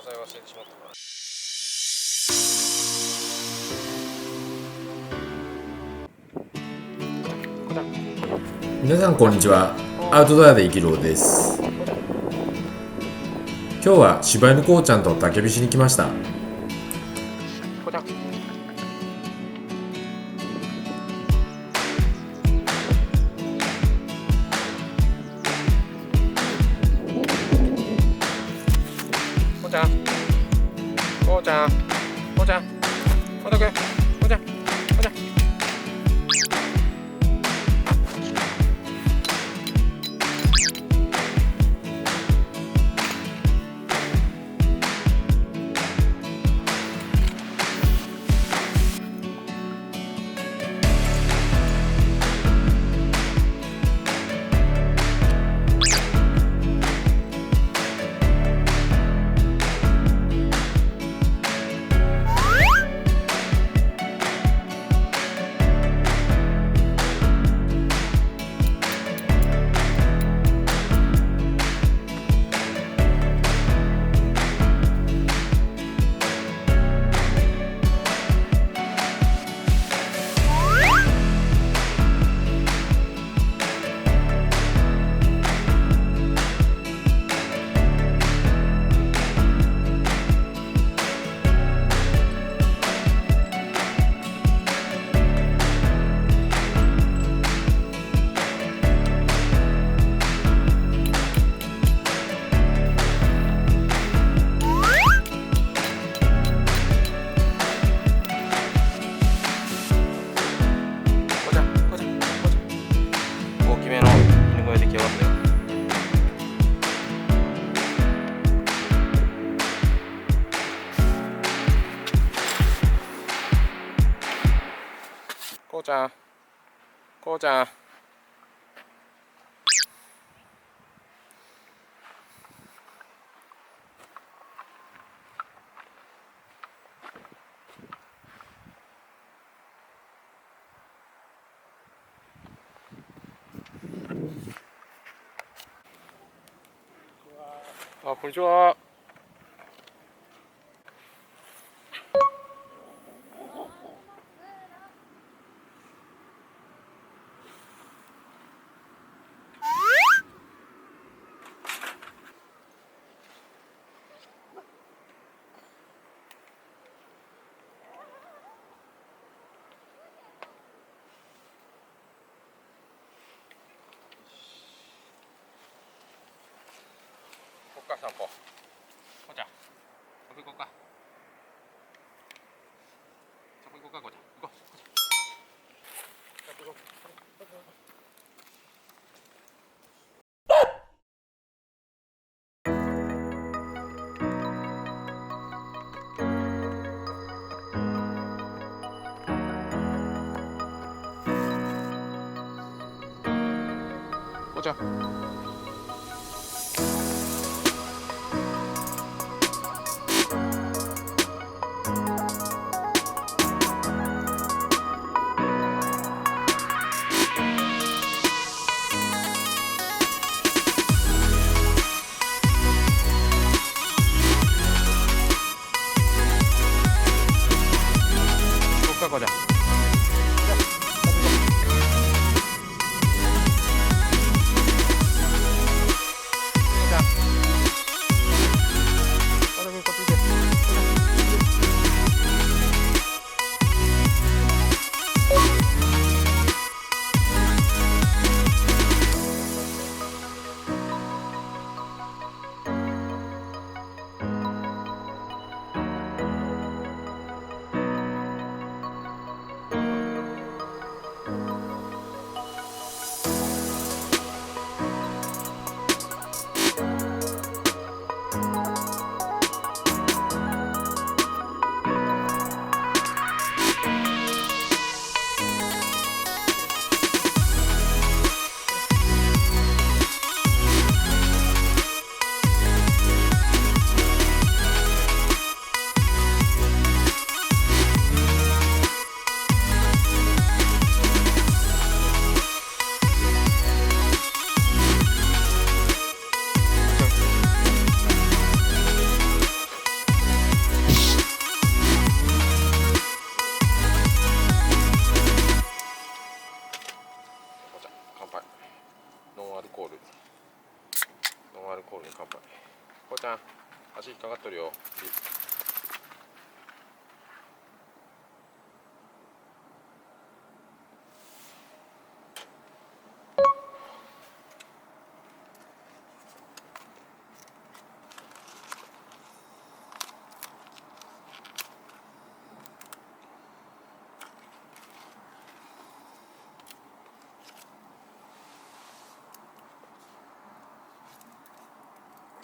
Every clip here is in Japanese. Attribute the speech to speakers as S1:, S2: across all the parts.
S1: 謝罪忘れてしまったから。
S2: 皆さんこんにちは。アウトドアで生きる王です。今日は柴犬こうちゃんと焚き火しに来ました。
S1: こちゃん。こうちゃん。こうちゃん。こうちゃん。こうたくん。こうちゃん。こうちゃん。大きめの犬小屋出来上がったよ。こうちゃん、こうちゃん。あ、こんにちは。こっか散歩。こうちゃん、そこ行こうか。そこ行こうか、こうちゃん。行こう。こうちゃん。行こう。こうちゃん。こうちゃん。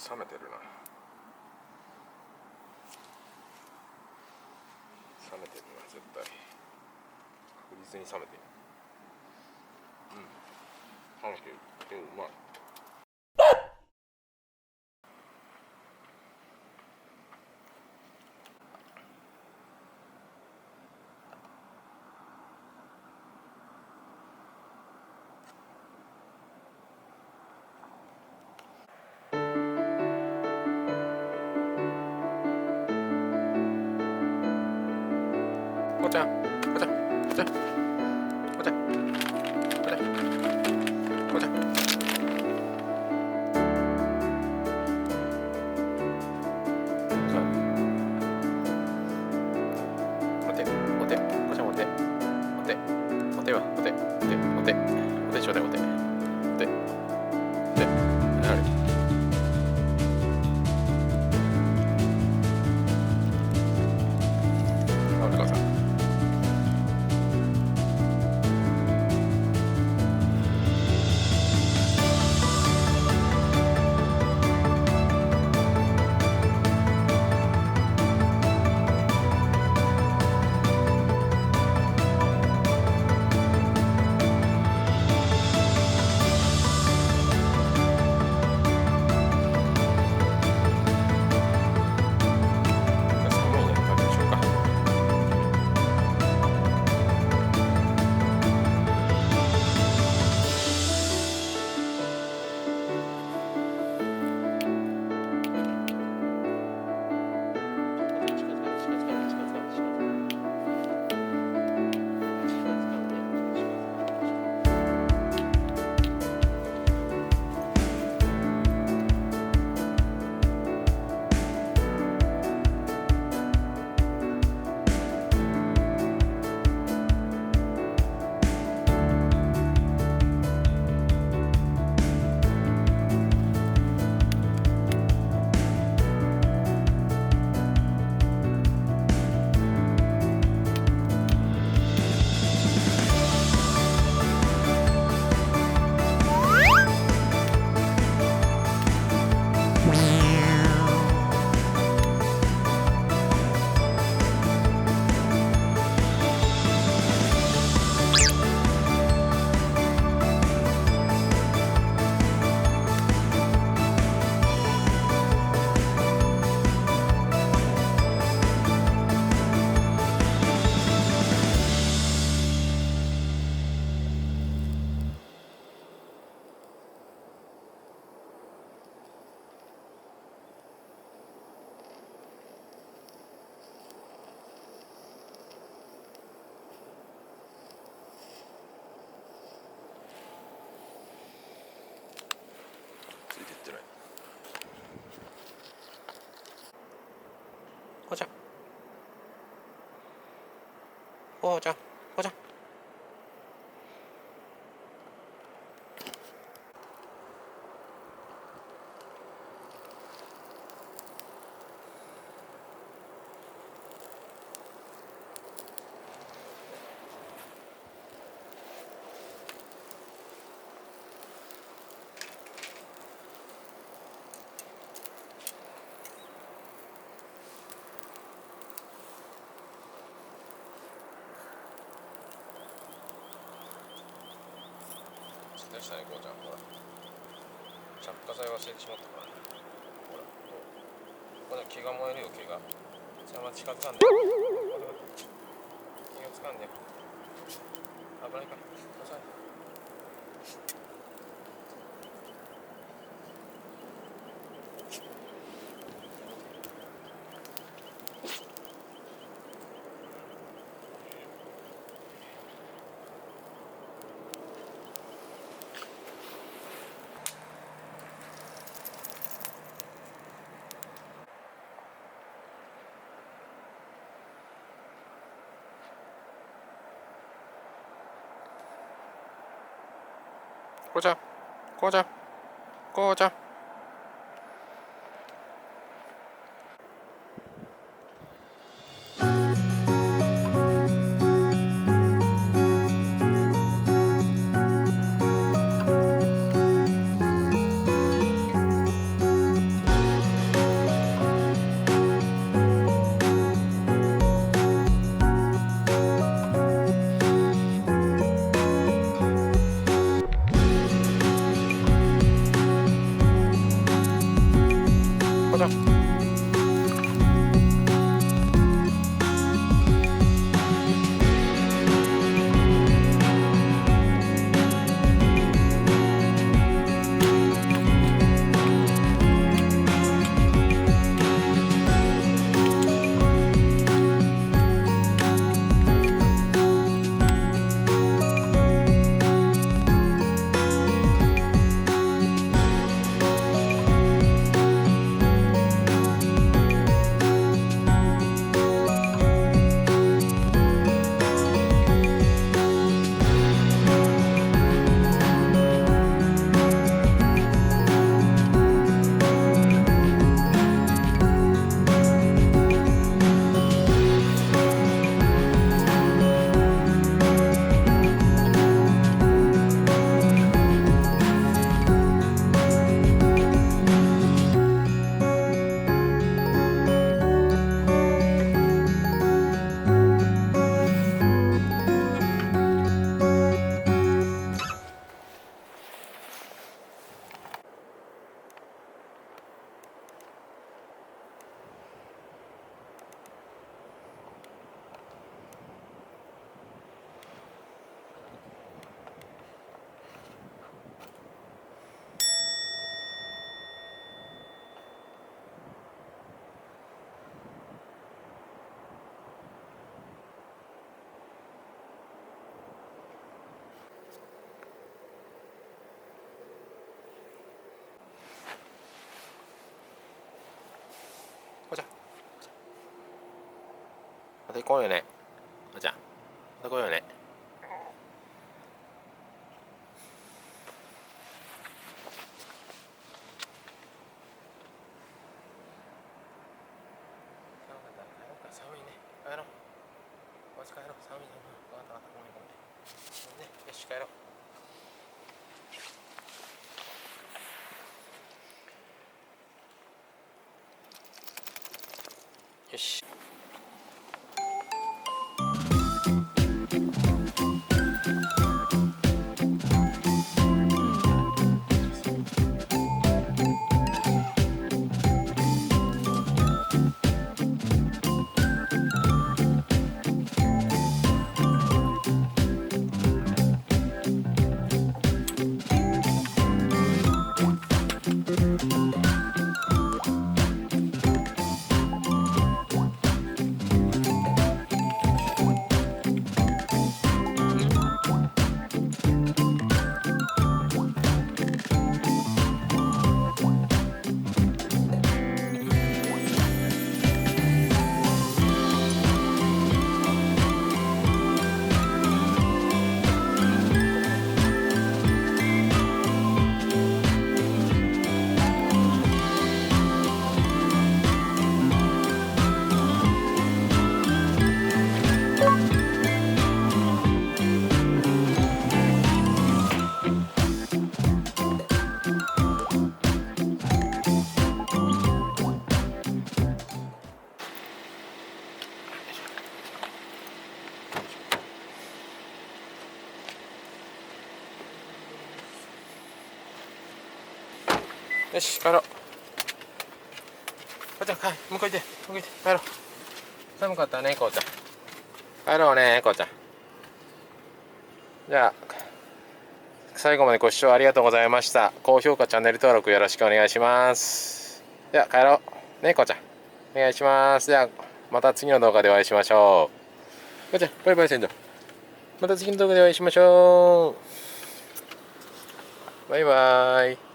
S1: 冷めてるな。冷めてるな、絶対。確実に冷めてる。冷めてる。でもうまい。こうちゃん、こうちゃん、こうちゃん、こうちゃん、こうちゃん、こうちゃん。お手、お手、こうちゃんお手、お手、お手は、お手、お手、お手、お手ちょうだい、お手、お手、お手、あれ。あれかさ。寒いね、食べましょうか。ついてってない。こうちゃん、こうちゃん、こうちゃん。でしたね、こうちゃん。ほら。着火剤忘れてしまったからね。ほら。これ毛が燃えるよ、毛が。そのまま近づかんで。気がつかんで。危ないから。ください。こうちゃん、こうちゃん、こうちゃん。こうちゃん。こうちゃん。また行こうよね。こうちゃん。また来ようよね。寒いね。帰ろう。お家帰ろう。寒いね。わかったわかった。ごめんごめん。ね、よし帰ろう。よし。よし、帰ろう。こうちゃん、はい、向こう行って、向こう行って、帰ろう。寒かったね、こうちゃん。帰ろうね、こうちゃん。じゃあ、最後までご視聴ありがとうございました。高評価、チャンネル登録よろしくお願いします。では、帰ろう。ね、こうちゃん。お願いします。では、また次の動画でお会いしましょう。こうちゃん、バイバイせんじゃ。また次の動画でお会いしましょう。バイバイ。